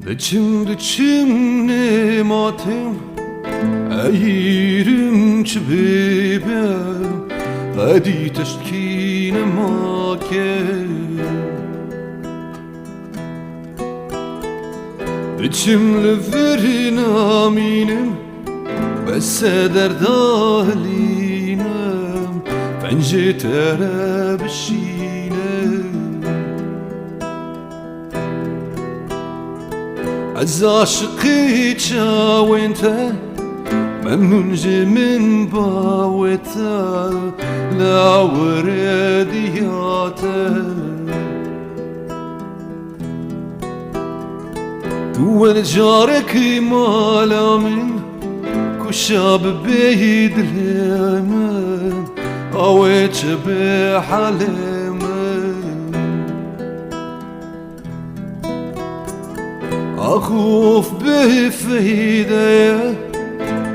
Diçim nematim Eğirim çibibem Hadi teşkine makem Diçim leverin aminim Beseder dahlinem Fence tere bişinem Az aşıkı çavente ممنون من باوته لا وردياته دول جارك مالا من كشاب بيد اليمن اويت بحلمن اخوف بفيديه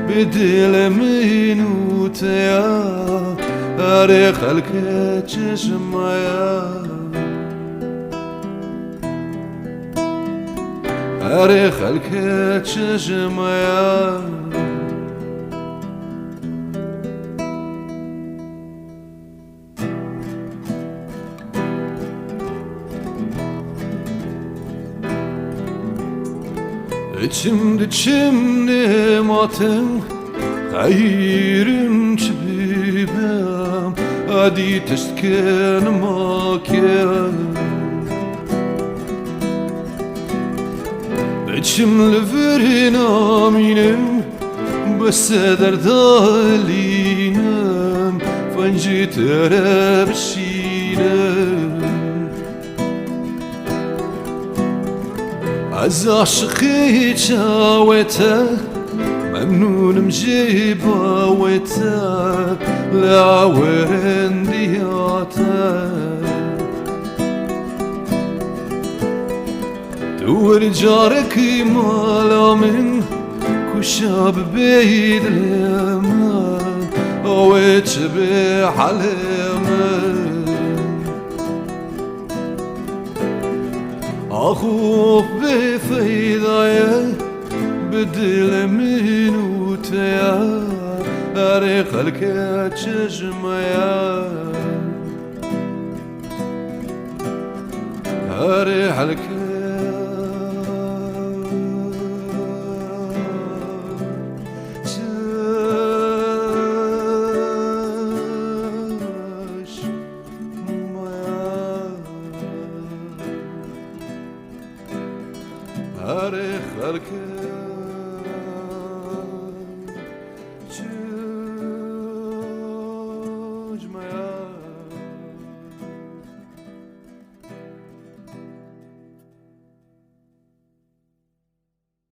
بدل منوتيا أري خلك تشمايا أري خلك تشمايا İçimde matım Hayırım çibibem Hadi teşken makem İçimde verin aminim Beseder dalinem Fenci tere bişinem از عشقی چاوته ممنون مجيباوته لا ورندياته دور جارك مالا من كشاب بيد اليمن اويت بحلمن أخوف بفيدايا بدل منوتيا أري خلك تشمايا أري خلك أري خلك